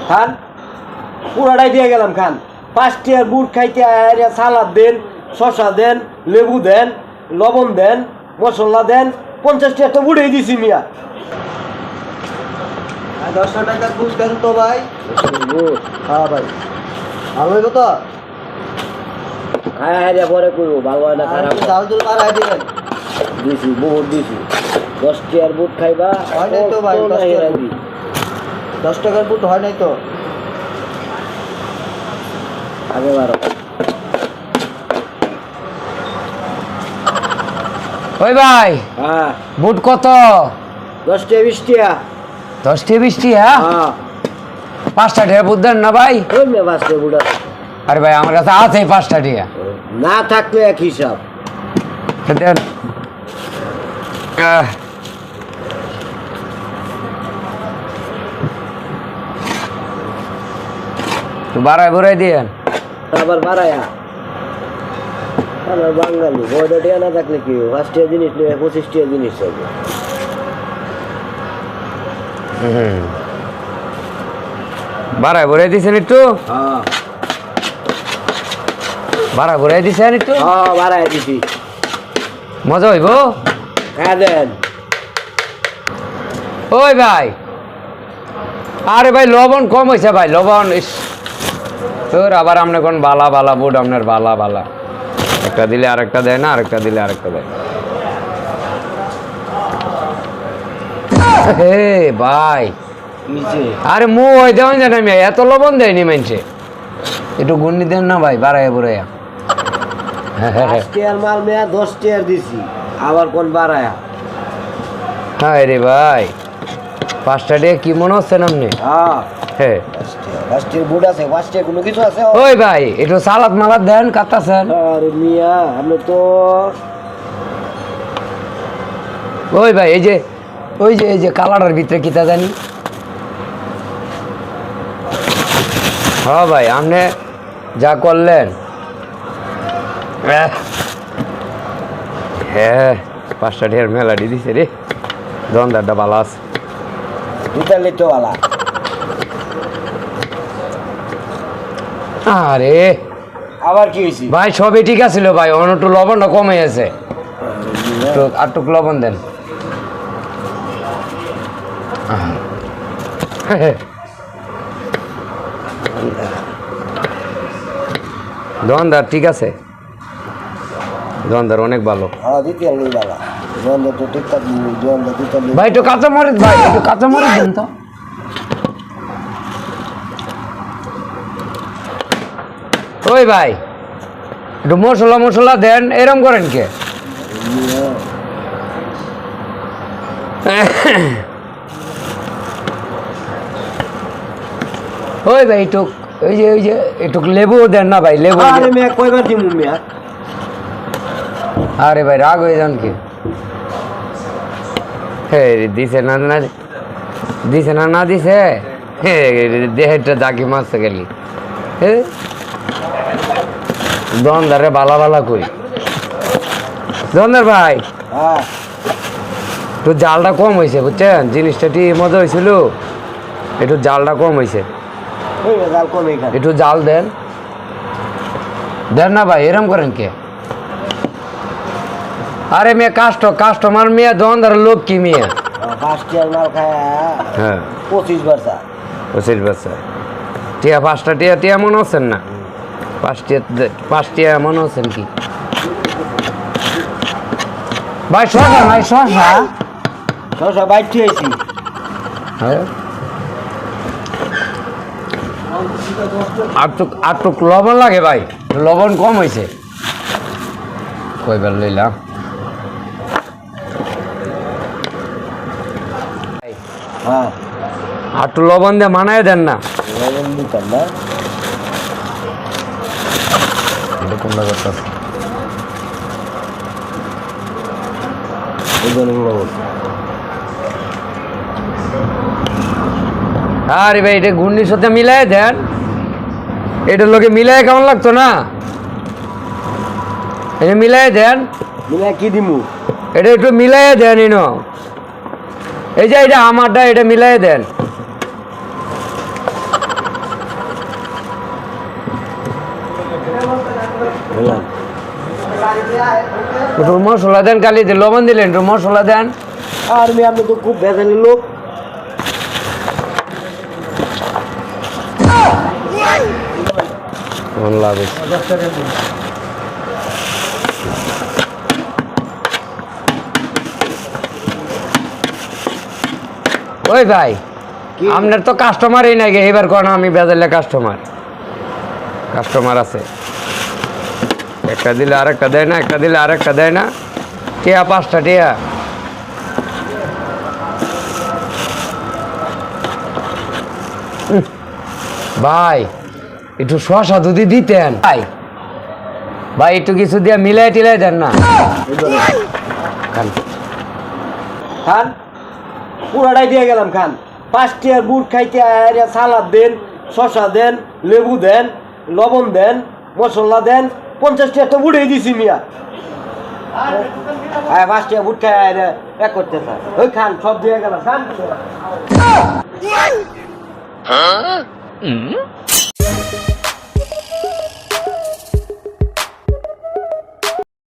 খান পুরাটাই দিয়ে গেলাম খান 5 টিয়ার বুট খাইতে আয়া সালাদ দেন শসা দেন লেবু দেন লবণ দেন মশলা দেন 50 টিয়া তো বুড়েই দিছি মিয়া 10 টাকা বুঝ দেন তো ভাই। হ্যাঁ ভাই ভালো হইব তো। খায় হারিয়া পরে করবো ভালো হয় না খারাপ চাল চুল বাড়াই দিবেন। দিছি বহুত দিছি 10 টিয়ার বুট খাইবা হয় নাই তো ভাই, 10 টাকার বুট হয় নাই তো। আগে বারো ওই ভাই হ্যাঁ বুট কত? 10 টিয়া 20 টিয়া 10 টি 20 টি? হ্যাঁ হ্যাঁ 5টা টিয়া বুট দেন না ভাই? ওই মেয়ে 5 টিয়া বুট আছে আরে ভাই আমার কাছে আছে 5টা টিয়া। না থাকলে এক হিসাব দেন তো বাড়াই দিয়েন আবার বাড়ায়া আমার বাঙালি বড় টিয়া না থাকলে কি 5 টিয়া জিনিস নিয়ে 25 টিয়া জিনিস চাইবে বাড়াই দিছেন একটু? হ্যাঁ বাড়াই দিছেন একটু? হ্যাঁ বাড়ায় দিছি মজা হইব? হ্যাঁ দেন ওই ভাই আরে ভাই লবণ কম হয়েছে ভাই লবণ তোর আবার আপনি কোন বালা বালা বুট আপনার বালা বালা একটা দিলে আরেকটা দেয় না আরেকটা দিলে আরেকটা দেয় হে ভাই নিচে আরে মু ওই দেওয়ান জানা আমি এত লবণ দেয়নি মানছে একটু গুন্ডি দেন না ভাই বাড়াইয়া বুড়াইয়া 5 টিয়ার মাল মেয়া 10 টিয়ার দিছি আবার কোন বাড়ায়া হ্যাঁ রে ভাই 5টা দিয়ে কি মনে হচ্ছে না আপনি? হ্যাঁ হ্যাঁ 5 টিয়ার বুট আছে 5 টিয়া কোনো কিছু আছে ওই ভাই একটু সালাদ মালাদ দেন কাটাছেন আরে মিয়া আপনি তো ওই ভাই এই যে কালারের ভিতরে কিতা জানি হ্যাঁ ভাই আপনি যা করলেন হ্যাঁ 5টা ঢের মেলাডি দিছে রে দন্দারটা ভালো আছে দুটালে তো वाला আরে আবার কি হইছে ভাই সবই ঠিক আছিল ভাই একটু লবণটা কমে আছে একটু লবণ দেন দোকানদার ঠিক আছে দোকানদার অনেক ভালো হ্যাঁ দিতে আলু वाला জন্দ তো টিকটা জন্দ দিতে ভাই একটু কাঁচামরিচ ভাই একটু কাঁচামরিচ দেন তো ওই ভাই একটু মশলা দেন এরম করেন কে ওই ভাই একটু ওই যে একটু লেবু দেন না ভাই লেবু আরে মিয়া কয়বার দিমু মিয়া আরে ভাই রাগ হয়ে যান কি হে দিছে না দিছে দেহটা জাকি মারছে গেলি দন্দারে বালা করি দন্দার ভাই হ্যাঁ একটু জালটা কম হয়েছে বুঝছেন জিনিসটা ঠিক মজা হয়েছিল একটু জালটা কম হয়েছে ওই জাল কোন এখানে একটু জাল দেন না ভাই এরম করেন কে আরে মেয়ে কাস্টমার মেয়ে দোকানদারের লোক কি মেয়ে 5 টিয়ার মাল খায়া হ্যাঁ 25 বর্ষা 25 বছর টিয়া 5টা টিয়া মনে হচ্ছেন না 5 টিয়া মনে হচ্ছেন কি ভাই শসা বাইটি আইছি হ্যাঁ আর তো লবণ লাগে ভাই লবণ কম হয়েছে কইবার লইলাম হ্যাঁ আর তো লবণ দিয়ে মানায় দেন না লবণ দিতাম না এটা কোনটা করতে লবণ আরে ভাই এটা ঘূর্ণির সাথে মিলাই দেন এটার লোকে মিলাই কেমন লাগতো না এটা মিলাই দেন মিলাই কি দিমু এটা একটু মিলাই দেন এই যে এটা আমারটা এটা মিলাই দেন বললাম একটু মশলা দেন, কালি দিয়ে লবণ দিলেন, একটু মশলা দেন। আর মেয়ে আপনি তো খুব ভেজালি লোক। লাভ ওই ভাই, কি? আপনার তো কাস্টমারই নাই গে, এবার কোন আমি বেজালে কাস্টমার আছে। একটা দিলে আরেকটা দেয় না, একটা দিলে আরেকটা দেয় না। টিয়া 5টা টিয়া। ভাই একটু শশা যদি দিতেন ভাই, ভাই একটু কিছু দিয়ে মিলাই টিলাই দেন না। খান। খান পুরাটাই দিয়ে গেলাম খান। 5 টিয়ার বুট খাইতে আয়া সালাদ দেন, শশা দেন, লেবু দেন, লবণ দেন, মশলা দেন, 50 টিয়ার তো বুড়েই দিছি মিয়া। হ্যাঁ 5 টিয়ার বুট খাই আয়া এক করতে স্যার ওই খান সব দিয়ে গেলাম খান।